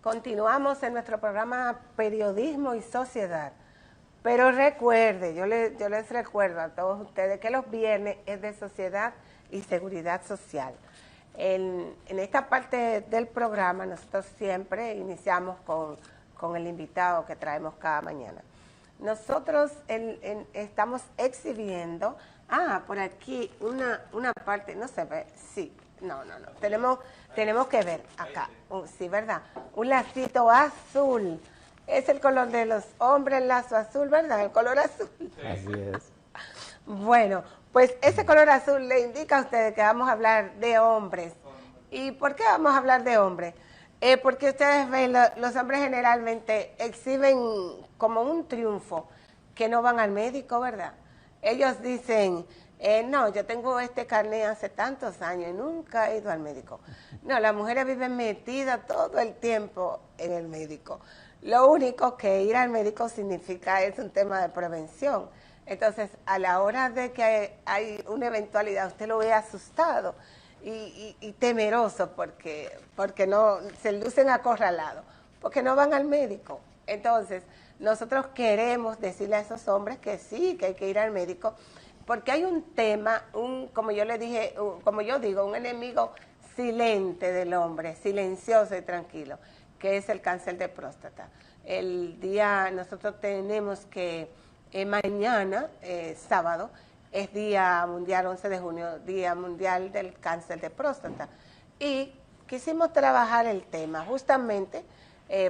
Continuamos en nuestro programa Periodismo y Sociedad. Pero recuerde, yo les recuerdo a todos ustedes que los viernes es de Sociedad y Seguridad Social. En esta parte del programa nosotros siempre iniciamos con el invitado que traemos cada mañana. Nosotros estamos exhibiendo, por aquí una parte, no se ve, sí, no, tenemos que ver acá, sí, ¿verdad? Un lacito azul, es el color de los hombres, el lazo azul, ¿verdad? El color azul. Así es. Bueno, pues ese color azul le indica a ustedes que vamos a hablar de hombres. ¿Y por qué vamos a hablar de hombres? Porque ustedes ven, los hombres generalmente exhiben como un triunfo, que no van al médico, ¿verdad? Ellos dicen, no, yo tengo este carné hace tantos años y nunca he ido al médico. No, las mujeres viven metidas todo el tiempo en el médico. Lo único que ir al médico significa es un tema de prevención. Entonces, a la hora de que hay una eventualidad, usted lo ve asustado y temeroso porque no se lucen acorralados, porque no van al médico. Entonces, nosotros queremos decirle a esos hombres que sí, que hay que ir al médico, porque hay un tema, como yo le dije, como yo digo, un enemigo silente del hombre, silencioso y tranquilo, que es el cáncer de próstata. Nosotros tenemos que mañana, sábado, es Día Mundial, 11 de junio, Día Mundial del Cáncer de Próstata. Y quisimos trabajar el tema justamente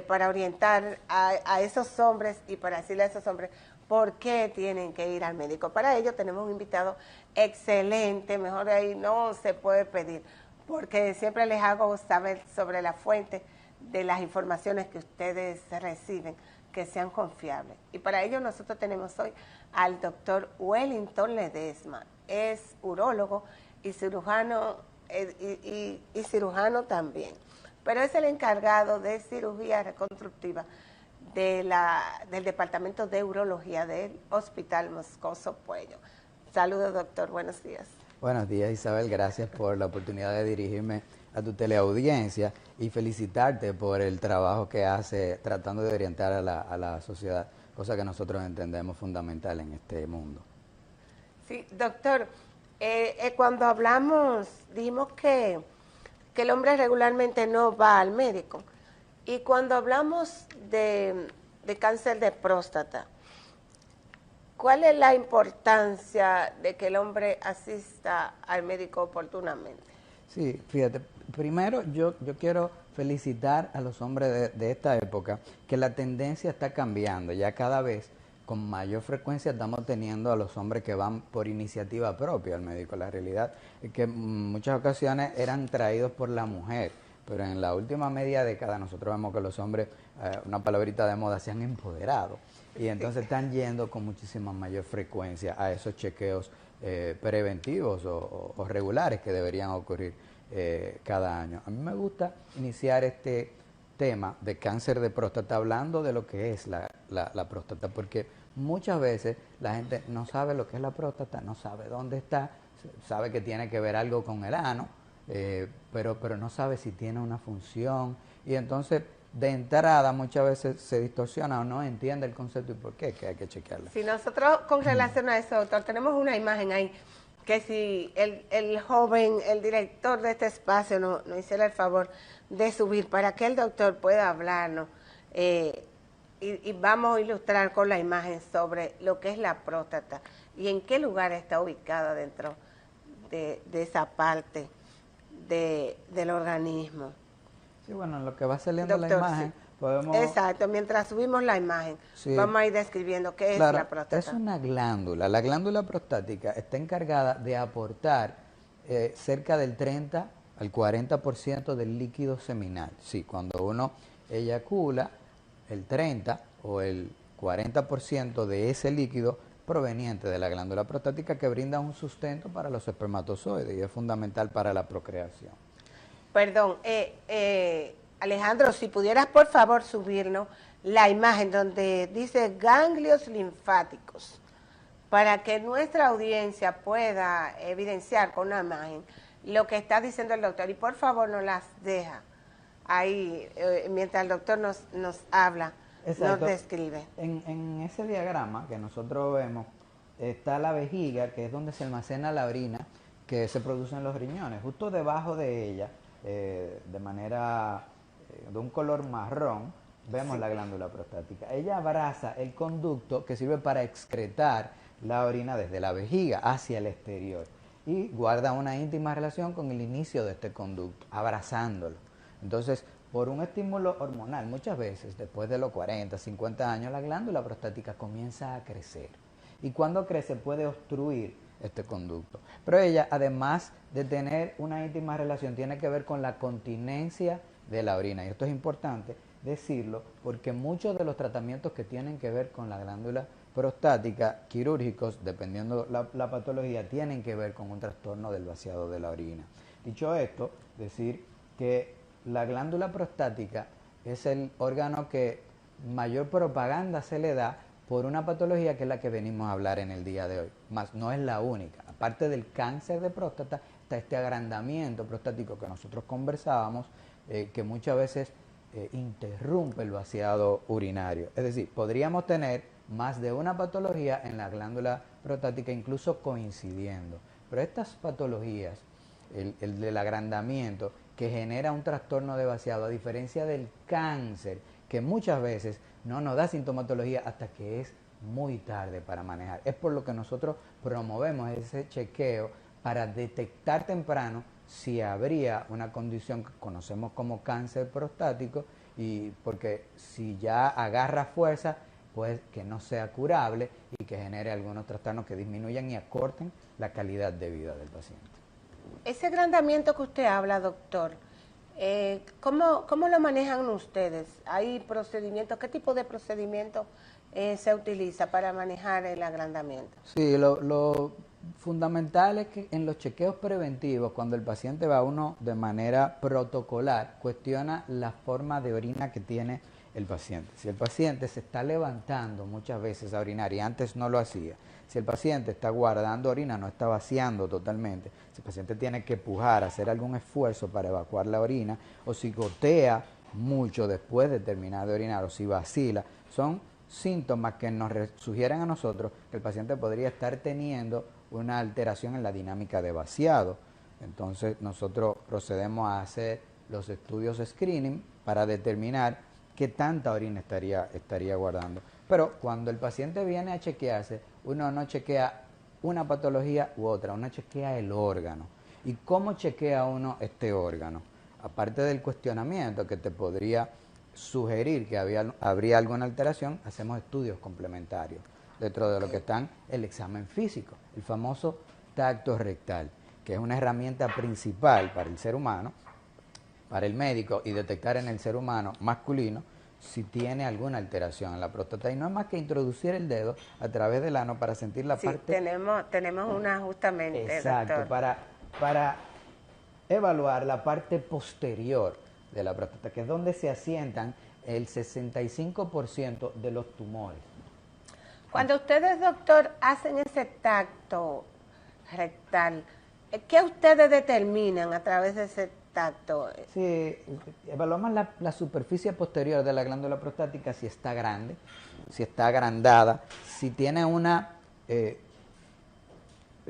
para orientar a esos hombres y para decirle a esos hombres por qué tienen que ir al médico. Para ello tenemos un invitado excelente, mejor de ahí no se puede pedir, porque siempre les hago saber sobre la fuente de las informaciones que ustedes reciben, que sean confiables. Y para ello nosotros tenemos hoy al doctor Wellington Ledesma. Es urólogo y cirujano, cirujano también, pero es el encargado de cirugía reconstructiva del Departamento de Urología del Hospital Moscoso Puello. Saludos, doctor, buenos días. Buenos días, Isabel, gracias por la oportunidad de dirigirme a tu teleaudiencia y felicitarte por el trabajo que hace tratando de orientar a la sociedad, cosa que nosotros entendemos fundamental en este mundo. Sí, doctor, cuando hablamos, dijimos que el hombre regularmente no va al médico, y cuando hablamos de cáncer de próstata, ¿cuál es la importancia de que el hombre asista al médico oportunamente? Sí, fíjate, primero yo quiero felicitar a los hombres de esta época, que la tendencia está cambiando, ya cada vez con mayor frecuencia estamos teniendo a los hombres que van por iniciativa propia al médico. La realidad es que en muchas ocasiones eran traídos por la mujer, pero en la última media década nosotros vemos que los hombres, una palabrita de moda, se han empoderado y entonces están yendo con muchísima mayor frecuencia a esos chequeos preventivos o regulares que deberían ocurrir cada año. A mí me gusta iniciar este tema de cáncer de próstata hablando de lo que es la próstata, porque muchas veces la gente no sabe lo que es la próstata, no sabe dónde está, sabe que tiene que ver algo con el ano, pero no sabe si tiene una función, y entonces de entrada muchas veces se distorsiona o no entiende el concepto y por qué, que hay que chequearla. Si nosotros con relación a eso, doctor, tenemos una imagen ahí, que si el joven, el director de este espacio nos hiciera el favor de subir para que el doctor pueda hablarnos, y vamos a ilustrar con la imagen sobre lo que es la próstata y en qué lugar está ubicada dentro de esa parte del organismo. Sí, bueno, en lo que va saliendo doctor, la imagen, sí, podemos... Exacto, mientras subimos la imagen, sí, vamos a ir describiendo qué claro, es la próstata. Es una glándula. La glándula prostática está encargada de aportar cerca del 30 al 40% del líquido seminal. Sí, cuando uno eyacula, el 30 o el 40% de ese líquido proveniente de la glándula prostática, que brinda un sustento para los espermatozoides y es fundamental para la procreación. Perdón, Alejandro, si pudieras por favor subirnos la imagen donde dice ganglios linfáticos, para que nuestra audiencia pueda evidenciar con una imagen lo que está diciendo el doctor, y por favor nos las deja ahí, mientras el doctor nos habla, Exacto. nos describe. En ese diagrama que nosotros vemos está la vejiga, que es donde se almacena la orina que se produce en los riñones. Justo debajo de ella, de manera de un color marrón, vemos la glándula prostática. Ella abraza el conducto que sirve para excretar la orina desde la vejiga hacia el exterior y guarda una íntima relación con el inicio de este conducto, abrazándolo. Entonces, por un estímulo hormonal, muchas veces después de los 40, 50 años, la glándula prostática comienza a crecer. Y cuando crece puede obstruir este conducto. Pero ella, además de tener una íntima relación, tiene que ver con la continencia de la orina. Y esto es importante decirlo porque muchos de los tratamientos que tienen que ver con la glándula prostática, quirúrgicos, dependiendo la patología, tienen que ver con un trastorno del vaciado de la orina. Dicho esto, decir que la glándula prostática es el órgano que mayor propaganda se le da por una patología que es la que venimos a hablar en el día de hoy, más no es la única. Aparte del cáncer de próstata, está este agrandamiento prostático que nosotros conversábamos, que muchas veces interrumpe el vaciado urinario. Es decir, podríamos tener más de una patología en la glándula prostática, incluso coincidiendo. Pero estas patologías, el del agrandamiento, que genera un trastorno de vaciado, a diferencia del cáncer, que muchas veces no nos da sintomatología hasta que es muy tarde para manejar. Es por lo que nosotros promovemos ese chequeo para detectar temprano si habría una condición que conocemos como cáncer prostático, y porque si ya agarra fuerza, pues que no sea curable y que genere algunos trastornos que disminuyan y acorten la calidad de vida del paciente. Ese agrandamiento que usted habla, doctor, ¿cómo lo manejan ustedes? ¿Hay procedimientos? ¿Qué tipo de procedimiento se utiliza para manejar el agrandamiento? Sí, lo fundamental es que en los chequeos preventivos, cuando el paciente va a uno de manera protocolar, cuestiona la forma de orina que tiene el paciente. Si el paciente se está levantando muchas veces a orinar y antes no lo hacía, si el paciente está guardando orina, no está vaciando totalmente, si el paciente tiene que pujar, hacer algún esfuerzo para evacuar la orina, o si gotea mucho después de terminar de orinar, o si vacila, son síntomas que nos sugieren a nosotros que el paciente podría estar teniendo una alteración en la dinámica de vaciado. Entonces nosotros procedemos a hacer los estudios screening para determinar qué tanta orina estaría guardando. Pero cuando el paciente viene a chequearse, uno no chequea una patología u otra, uno chequea el órgano. ¿Y cómo chequea uno este órgano? Aparte del cuestionamiento que te podría sugerir que habría alguna alteración, hacemos estudios complementarios. Dentro de lo que están el examen físico, el famoso tacto rectal, que es una herramienta principal para el ser humano, para el médico, y detectar en el ser humano masculino si tiene alguna alteración en la próstata. Y no es más que introducir el dedo a través del ano para sentir la parte... tenemos una justamente, exacto, doctor. para evaluar la parte posterior de la próstata, que es donde se asientan el 65% de los tumores. Cuando ustedes, doctor, hacen ese tacto rectal, ¿qué ustedes determinan a través de ese tacto? Sí, evaluamos la superficie posterior de la glándula prostática, si está grande, si está agrandada, si tiene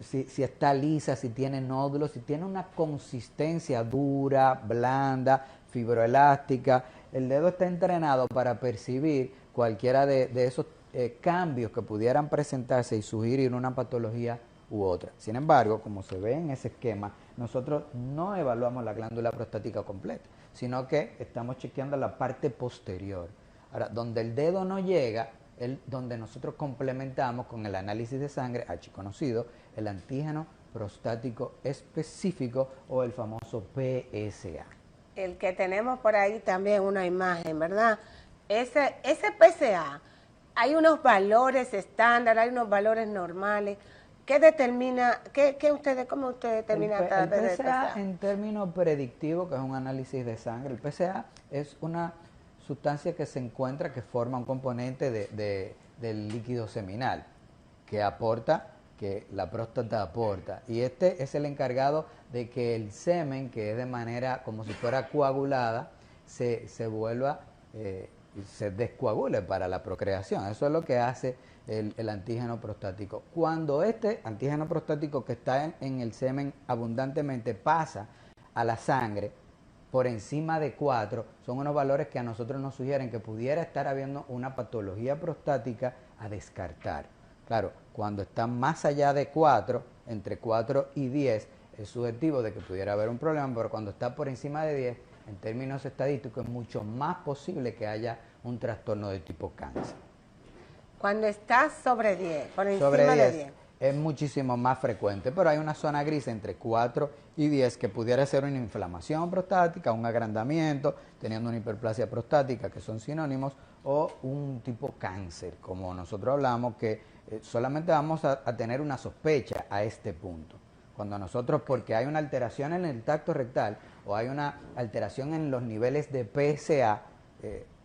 si está lisa, si tiene nódulos, si tiene una consistencia dura, blanda, fibroelástica. El dedo está entrenado para percibir cualquiera de esos cambios que pudieran presentarse y sugerir una patología u otra. Sin embargo, como se ve en ese esquema, nosotros no evaluamos la glándula prostática completa, sino que estamos chequeando la parte posterior. Ahora, donde el dedo no llega, es donde nosotros complementamos con el análisis de sangre, archiconocido, el antígeno prostático específico o el famoso PSA. El que tenemos por ahí también una imagen, ¿verdad? Ese PSA, hay unos valores estándar, hay unos valores normales. ¿Qué determina, cómo usted determina el PSA en términos predictivos, que es un análisis de sangre? El PSA es una sustancia que se encuentra, que forma un componente del líquido seminal, que la próstata aporta. Y este es el encargado de que el semen, que es de manera como si fuera coagulada, se vuelva, se descoagule para la procreación. Eso es lo que hace el antígeno prostático. Cuando este antígeno prostático que está en el semen abundantemente pasa a la sangre por encima de 4, son unos valores que a nosotros nos sugieren que pudiera estar habiendo una patología prostática a descartar. Claro, cuando está más allá de 4, entre 4 y 10, es subjetivo de que pudiera haber un problema, pero cuando está por encima de 10, en términos estadísticos, es mucho más posible que haya un trastorno de tipo cáncer. Cuando está sobre 10, por encima Sobre 10, de 10. es muchísimo más frecuente, pero hay una zona gris entre 4 y 10 que pudiera ser una inflamación prostática, un agrandamiento, teniendo una hiperplasia prostática, que son sinónimos, o un tipo cáncer, como nosotros hablamos, que solamente vamos a tener una sospecha a este punto. Cuando nosotros, porque hay una alteración en el tacto rectal o hay una alteración en los niveles de PSA,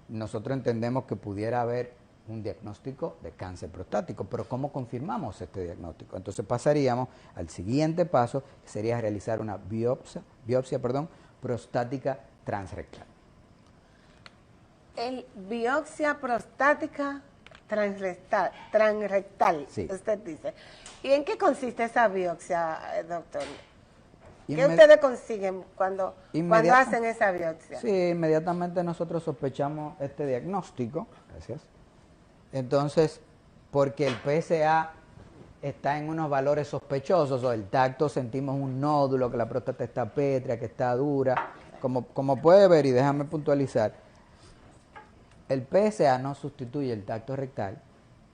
nosotros entendemos que pudiera haber un diagnóstico de cáncer prostático. Pero ¿cómo confirmamos este diagnóstico? Entonces pasaríamos al siguiente paso, que sería realizar una biopsia prostática transrectal. Biopsia prostática transrectal, Sí. usted dice. ¿Y en qué consiste esa biopsia, doctor? ¿Qué ustedes consiguen cuando hacen esa biopsia? Sí, inmediatamente nosotros sospechamos este diagnóstico. Gracias. Entonces, porque el PSA está en unos valores sospechosos, o el tacto sentimos un nódulo, que la próstata está pétrea, que está dura. Como puede ver, y déjame puntualizar, el PSA no sustituye el tacto rectal,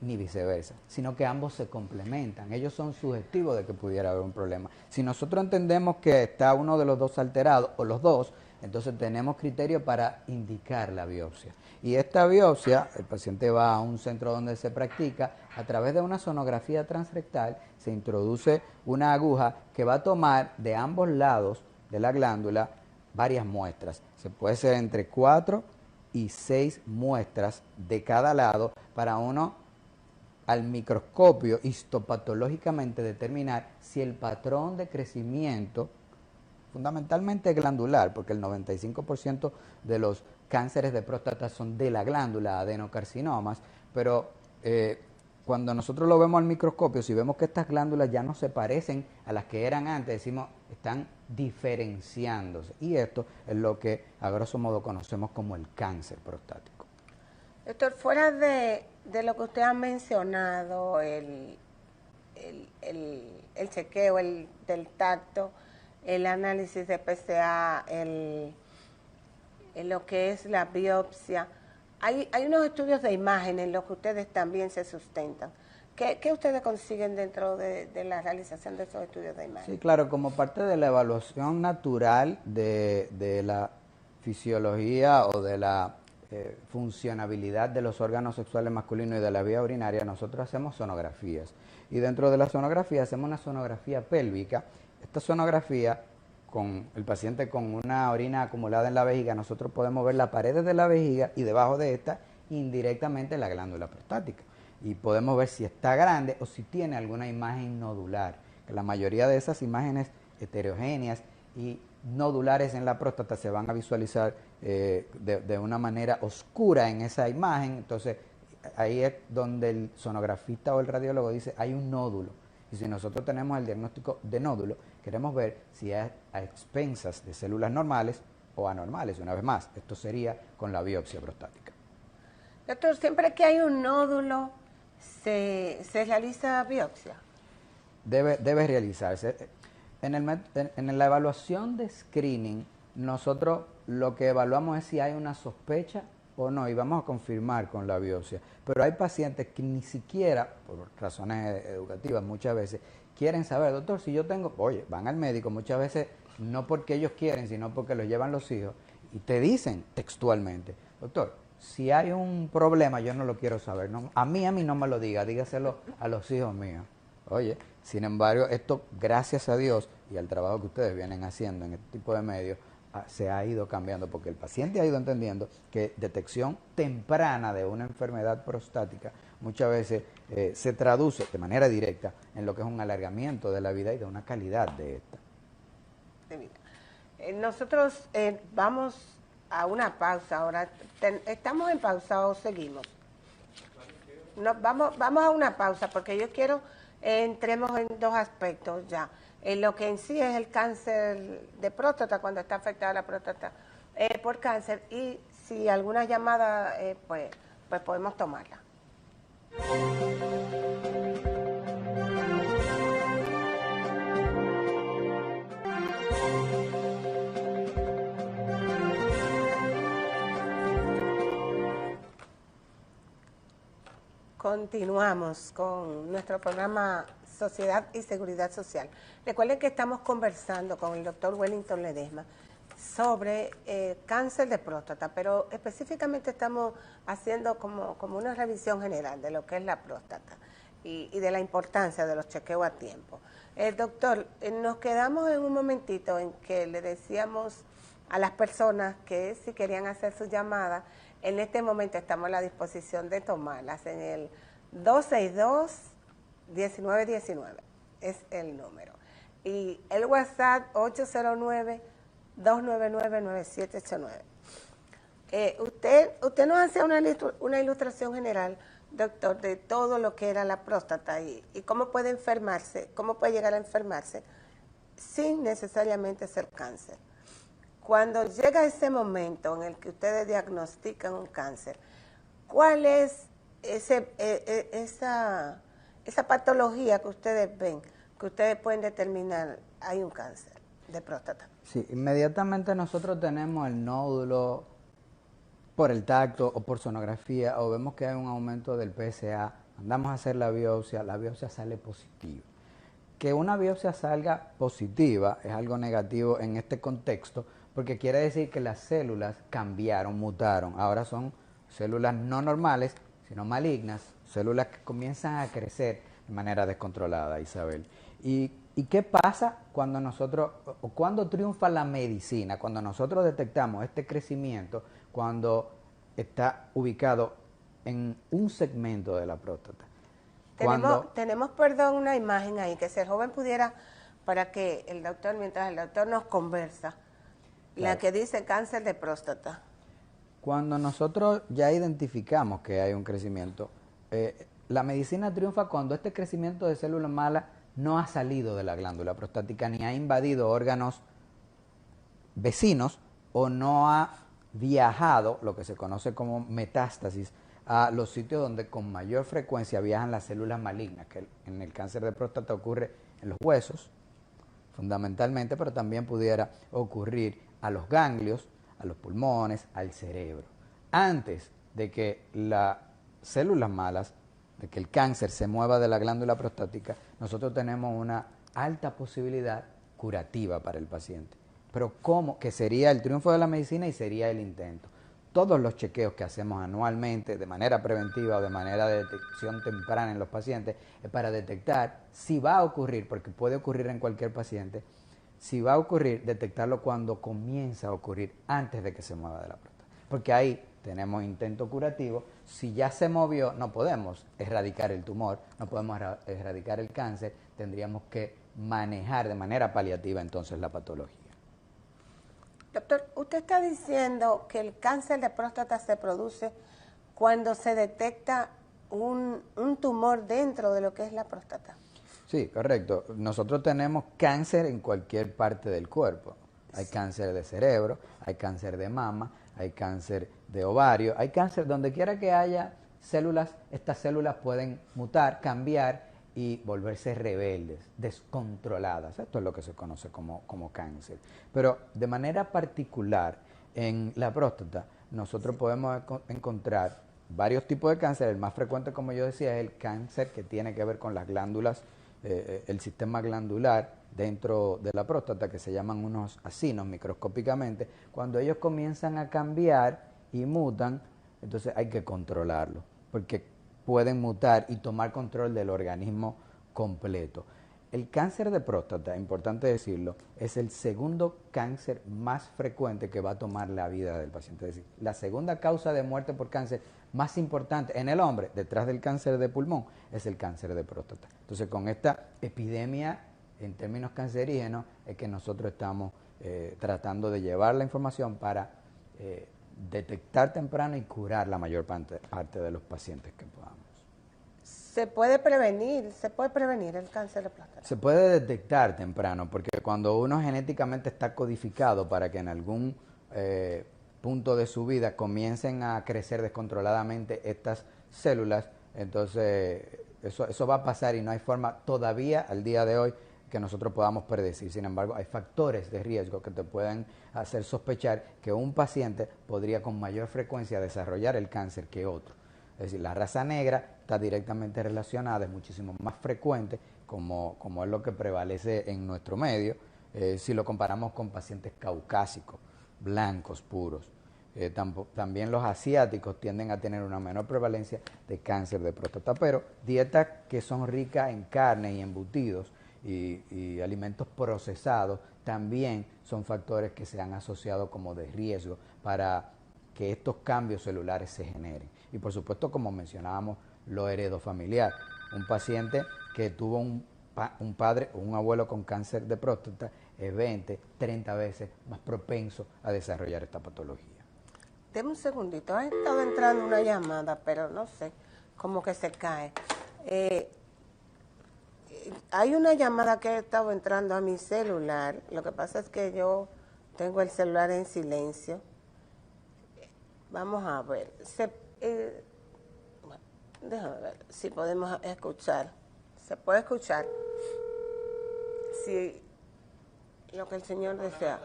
ni viceversa, sino que ambos se complementan. Ellos son sugestivos de que pudiera haber un problema. Si nosotros entendemos que está uno de los dos alterado, o los dos, entonces tenemos criterio para indicar la biopsia. Y esta biopsia, el paciente va a un centro donde se practica, a través de una sonografía transrectal, se introduce una aguja que va a tomar de ambos lados de la glándula varias muestras. Se puede ser entre 4 y 6 muestras de cada lado para uno, al microscopio, histopatológicamente determinar si el patrón de crecimiento, fundamentalmente glandular, porque el 95% de los cánceres de próstata son de la glándula, adenocarcinomas, pero cuando nosotros lo vemos al microscopio, si vemos que estas glándulas ya no se parecen a las que eran antes, decimos, están diferenciándose. Y esto es lo que a grosso modo conocemos como el cáncer prostático. Doctor, fuera de lo que usted ha mencionado, el chequeo del tacto, el análisis de PSA, lo que es la biopsia, hay unos estudios de imagen en los que ustedes también se sustentan. ¿Qué ustedes consiguen dentro de la realización de esos estudios de imagen? Sí, claro, como parte de la evaluación natural de la fisiología o de la funcionabilidad de los órganos sexuales masculinos y de la vía urinaria, nosotros hacemos sonografías. Y dentro de la sonografía hacemos una sonografía pélvica. Esta sonografía, con el paciente con una orina acumulada en la vejiga, nosotros podemos ver las paredes de la vejiga y debajo de esta indirectamente la glándula prostática. Y podemos ver si está grande o si tiene alguna imagen nodular. Que la mayoría de esas imágenes heterogéneas y nodulares en la próstata se van a visualizar de una manera oscura en esa imagen. Entonces ahí es donde el sonografista o el radiólogo dice hay un nódulo, y si nosotros tenemos el diagnóstico de nódulo, queremos ver si es a expensas de células normales o anormales. Una vez más, esto sería con la biopsia prostática. Doctor, siempre que hay un nódulo se realiza biopsia. Debe realizarse. En la evaluación de screening, nosotros lo que evaluamos es si hay una sospecha o no, y vamos a confirmar con la biopsia. Pero hay pacientes que ni siquiera, por razones educativas muchas veces, quieren saber, doctor, si yo tengo, oye, van al médico muchas veces, no porque ellos quieren, sino porque los llevan los hijos, y te dicen textualmente, doctor, si hay un problema, yo no lo quiero saber, no, a mí no me lo diga, dígaselo a los hijos míos. Oye, sin embargo, esto, gracias a Dios y al trabajo que ustedes vienen haciendo en este tipo de medios, se ha ido cambiando, porque el paciente ha ido entendiendo que detección temprana de una enfermedad prostática muchas veces se traduce de manera directa en lo que es un alargamiento de la vida y de una calidad de esta. Nosotros vamos a una pausa ahora. ¿Estamos en pausa o seguimos? Vamos a una pausa porque yo quiero entremos en dos aspectos ya. En lo que en sí es el cáncer de próstata, cuando está afectada la próstata por cáncer, y si alguna llamada, pues podemos tomarla. Continuamos con nuestro programa Sociedad y Seguridad Social. Recuerden que estamos conversando con el doctor Wellington Ledesma sobre cáncer de próstata, pero específicamente estamos haciendo como una revisión general de lo que es la próstata y de la importancia de los chequeos a tiempo. Doctor, nos quedamos en un momentito en que le decíamos a las personas que si querían hacer su llamada, en este momento estamos a la disposición de tomarlas en el 262-1919, es el número. Y el WhatsApp 809-299-9789. Usted nos hacía una ilustración general, doctor, de todo lo que era la próstata y cómo puede enfermarse, cómo puede llegar a enfermarse sin necesariamente ser cáncer. Cuando llega ese momento en el que ustedes diagnostican un cáncer, ¿cuál es esa patología que ustedes ven, que ustedes pueden determinar hay un cáncer de próstata? Sí, inmediatamente nosotros tenemos el nódulo por el tacto o por sonografía, o vemos que hay un aumento del PSA, mandamos a hacer la biopsia sale positiva. Que una biopsia salga positiva es algo negativo en este contexto, porque quiere decir que las células cambiaron, mutaron. Ahora son células no normales, sino malignas, células que comienzan a crecer de manera descontrolada, Isabel. ¿Y qué pasa cuando cuando triunfa la medicina? Cuando nosotros detectamos este crecimiento, cuando está ubicado en un segmento de la próstata. Tenemos, una imagen ahí, que si el joven pudiera, para que el doctor, mientras el doctor nos conversa, claro, la que dice cáncer de próstata. Cuando nosotros ya identificamos que hay un crecimiento, la medicina triunfa cuando este crecimiento de células malas no ha salido de la glándula prostática ni ha invadido órganos vecinos o no ha viajado, lo que se conoce como metástasis, a los sitios donde con mayor frecuencia viajan las células malignas, que en el cáncer de próstata ocurre en los huesos, fundamentalmente, pero también pudiera ocurrir a los ganglios, a los pulmones, al cerebro. Antes de que las células malas, de que el cáncer se mueva de la glándula prostática, nosotros tenemos una alta posibilidad curativa para el paciente. Pero ¿cómo? Que sería el triunfo de la medicina y sería el intento. Todos los chequeos que hacemos anualmente de manera preventiva o de manera de detección temprana en los pacientes es para detectar si va a ocurrir, porque puede ocurrir en cualquier paciente, si va a ocurrir, detectarlo cuando comienza a ocurrir, antes de que se mueva de la próstata. Porque ahí tenemos intento curativo. Si ya se movió, no podemos erradicar el tumor, no podemos erradicar el cáncer, tendríamos que manejar de manera paliativa entonces la patología. Doctor, usted está diciendo que el cáncer de próstata se produce cuando se detecta un tumor dentro de lo que es la próstata. Sí, correcto. Nosotros tenemos cáncer en cualquier parte del cuerpo. Hay cáncer de cerebro, hay cáncer de mama, hay cáncer de ovario, hay cáncer donde quiera que haya células. Estas células pueden mutar, cambiar y volverse rebeldes, descontroladas. Esto es lo que se conoce como cáncer. Pero de manera particular, en la próstata, nosotros podemos encontrar varios tipos de cáncer. El más frecuente, como yo decía, es el cáncer que tiene que ver con las glándulas, el sistema glandular dentro de la próstata, que se llaman unos acinos microscópicamente. Cuando ellos comienzan a cambiar y mutan, entonces hay que controlarlo, porque pueden mutar y tomar control del organismo completo. El cáncer de próstata, importante decirlo, es el segundo cáncer más frecuente que va a tomar la vida del paciente. Es decir, la segunda causa de muerte por cáncer más importante en el hombre, detrás del cáncer de pulmón, es el cáncer de próstata. Entonces, con esta epidemia en términos cancerígenos, es que nosotros estamos tratando de llevar la información para detectar temprano y curar la mayor parte de los pacientes que podamos. ¿Se puede prevenir el cáncer de próstata? Se puede detectar temprano, porque cuando uno genéticamente está codificado para que en algún punto de su vida comiencen a crecer descontroladamente estas células, entonces eso va a pasar y no hay forma todavía al día de hoy que nosotros podamos predecir. Sin embargo, hay factores de riesgo que te pueden hacer sospechar que un paciente podría con mayor frecuencia desarrollar el cáncer que otro. Es decir, la raza negra está directamente relacionada, es muchísimo más frecuente, como es lo que prevalece en nuestro medio, si lo comparamos con pacientes caucásicos, blancos, puros. También los asiáticos tienden a tener una menor prevalencia de cáncer de próstata, pero dietas que son ricas en carne y embutidos y alimentos procesados también son factores que se han asociado como de riesgo para que estos cambios celulares se generen. Y por supuesto, como mencionábamos, lo heredofamiliar. Un paciente que tuvo un padre o un abuelo con cáncer de próstata es 20, 30 veces más propenso a desarrollar esta patología. Deme un segundito, ha estado entrando una llamada, pero no sé, como que se cae. Hay una llamada que ha estado entrando a mi celular, lo que pasa es que yo tengo el celular en silencio. Vamos a ver, bueno, déjame ver si podemos escuchar. ¿Se puede escuchar? Si lo que el señor desea.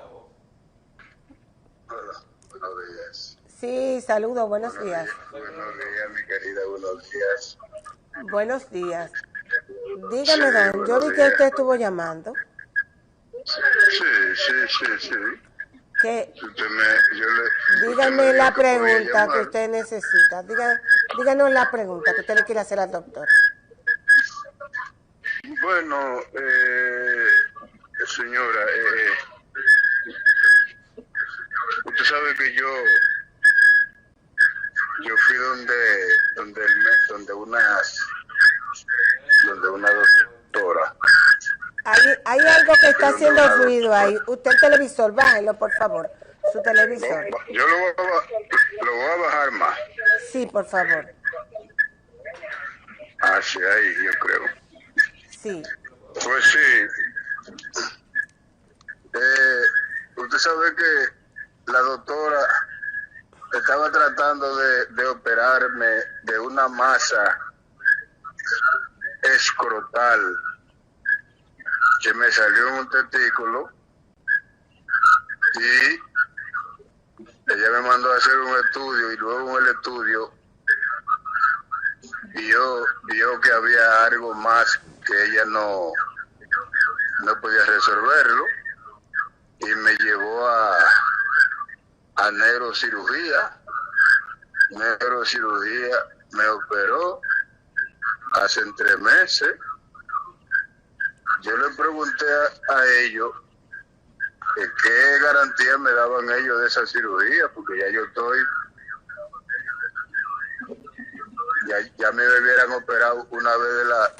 Hola, buenos días. Sí, saludos, buenos días. Buenos días, mi querida, buenos días. Buenos días. Dígame, Sí, don, yo buenos vi que días. usted estuvo llamando. Sí. Que Usted dígame me la dijo que podía pregunta que llamar. usted necesita. Díganos la pregunta que usted le quiere hacer al doctor. Bueno, señora, usted sabe que yo fui donde una doctora. Hay algo que está Donde haciendo una ruido ahí. doctora. Usted el televisor, bájelo, por favor. Su televisor. Yo lo voy a bajar más. Sí, por favor. Hacia ahí, yo creo. Sí. Pues sí. Usted sabe que la doctora estaba tratando de operarme de una masa escrotal que me salió en un testículo y ella me mandó a hacer un estudio y luego en el estudio vio que había algo más que ella no podía resolverlo y me llevó a neurocirugía. Neurocirugía me operó hace 3 meses. Yo le pregunté a ellos qué garantía me daban ellos de esa cirugía, porque ya yo estoy, ya me hubieran operado una vez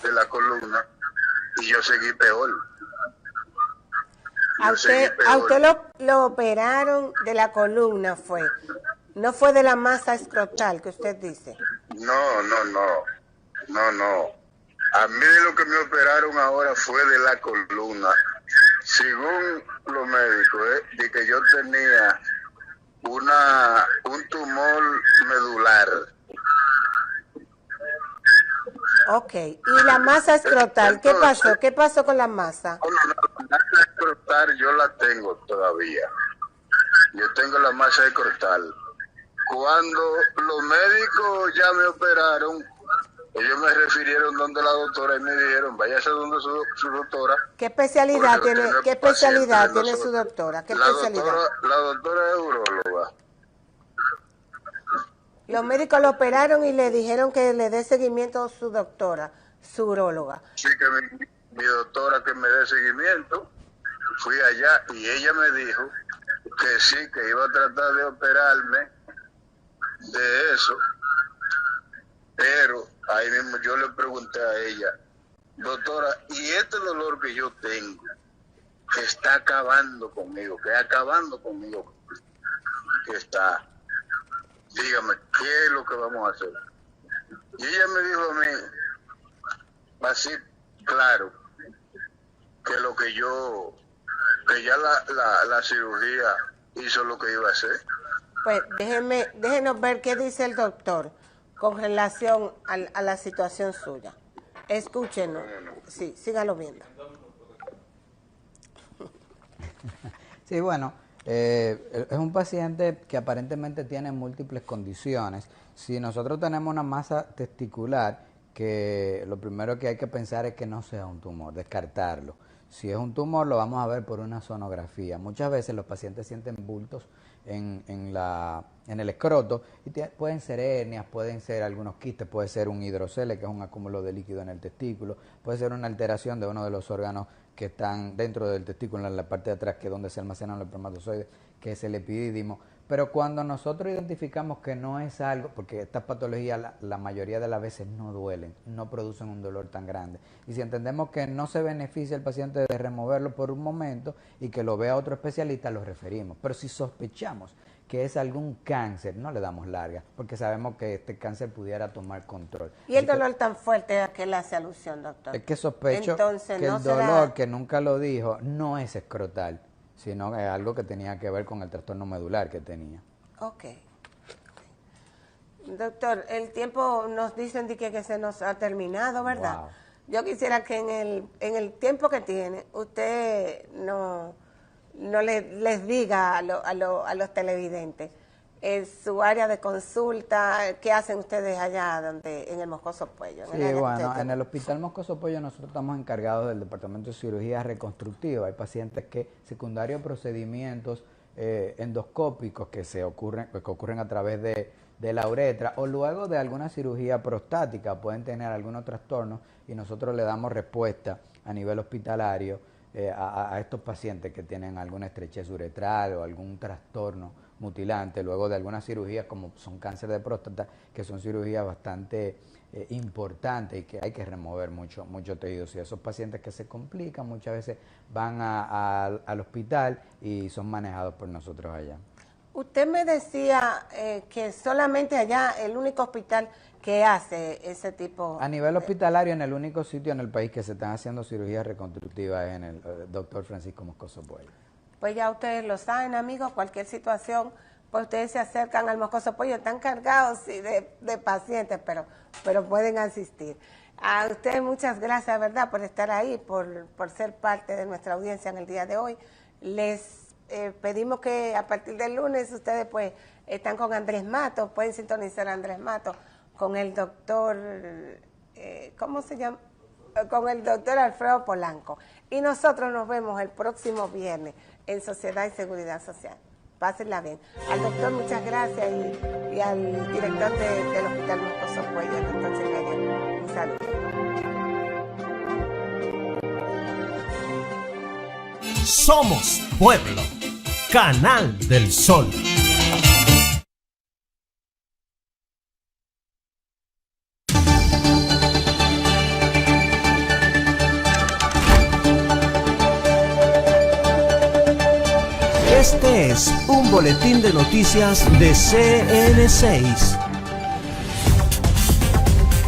de la columna y yo seguí peor. A usted lo operaron de la columna, fue. No fue de la masa escrotal que usted dice. No. A mí de lo que me operaron ahora fue de la columna. Según los médicos, de que yo tenía un tumor medular. Ok. ¿Y la masa escrotal? ¿Qué pasó? ¿Qué pasó con la masa? La masa escrotal yo la tengo todavía. Yo tengo la masa escrotal. Cuando los médicos ya me operaron, ellos me refirieron donde la doctora y me dijeron, váyase donde su doctora. ¿Qué especialidad tiene su doctora? ¿Qué especialidad? La doctora es uróloga. Los médicos lo operaron y le dijeron que le dé seguimiento a su doctora, su uróloga. Sí, que mi doctora que me dé seguimiento. Fui allá y ella me dijo que sí, que iba a tratar de operarme de eso, pero ahí mismo yo le pregunté a ella, doctora, ¿y este dolor que yo tengo que está acabando conmigo, que está. Dígame, ¿qué es lo que vamos a hacer? Y ella me dijo a mí, así claro, que lo que yo, que ya la cirugía hizo lo que iba a hacer. Pues déjenos ver qué dice el doctor con relación a la situación suya. Escúchenos. Sí, sígalo viendo. Sí, bueno, es un paciente que aparentemente tiene múltiples condiciones. Si nosotros tenemos una masa testicular, que lo primero que hay que pensar es que no sea un tumor, descartarlo. Si es un tumor, lo vamos a ver por una sonografía. Muchas veces los pacientes sienten bultos en el escroto y pueden ser hernias, pueden ser algunos quistes, puede ser un hidrocele, que es un acúmulo de líquido en el testículo, puede ser una alteración de uno de los órganos que están dentro del testículo, en la parte de atrás, que es donde se almacenan los espermatozoides, que es el epidídimo. Pero cuando nosotros identificamos que no es algo, porque estas patologías la mayoría de las veces no duelen, no producen un dolor tan grande. Y si entendemos que no se beneficia el paciente de removerlo por un momento y que lo vea otro especialista, lo referimos. Pero si sospechamos que es algún cáncer, no le damos larga, porque sabemos que este cáncer pudiera tomar control. ¿Y el dolor tan fuerte a qué le hace alusión, doctor? Es que sospecho Entonces, que ¿no el será... dolor, que nunca lo dijo, no es escrotal, sino que es algo que tenía que ver con el trastorno medular que tenía. Ok. Doctor, el tiempo nos dicen que se nos ha terminado, ¿verdad? Wow. Yo quisiera que en el tiempo que tiene, usted no les diga a los televidentes su área de consulta, qué hacen ustedes allá en el Moscoso Puello. Sí, bueno, en el Hospital Moscoso Puello nosotros estamos encargados del Departamento de Cirugía Reconstructiva. Hay pacientes que, secundario a procedimientos endoscópicos que ocurren a través de la uretra o luego de alguna cirugía prostática, pueden tener algunos trastornos y nosotros le damos respuesta a nivel hospitalario a estos pacientes que tienen alguna estrechez uretral o algún trastorno mutilante, luego de algunas cirugías como son cáncer de próstata, que son cirugías bastante importantes y que hay que remover mucho tejido. Y esos pacientes que se complican muchas veces van al hospital y son manejados por nosotros allá. Usted me decía que solamente allá el único hospital que hace ese tipo... A nivel hospitalario, en el único sitio en el país que se están haciendo cirugías reconstructivas es en el Dr. Francisco Moscoso Puello. Pues ya ustedes lo saben, amigos, cualquier situación, pues ustedes se acercan al Moscoso Puello, están cargados sí, de pacientes, pero pueden asistir. A ustedes muchas gracias, ¿verdad?, por estar ahí, por ser parte de nuestra audiencia en el día de hoy. Les pedimos que a partir del lunes ustedes pues están con Andrés Matos, pueden sintonizar a Andrés Matos con el doctor, ¿cómo se llama? Con el doctor Alfredo Polanco. Y nosotros nos vemos el próximo viernes en Sociedad y Seguridad Social. Pásenla bien. Al doctor muchas gracias y al director del Hospital Moscoso Puello, el doctor Chegayer. Un saludo. Somos Pueblo, Canal del Sol. Este es un boletín de noticias de CN6.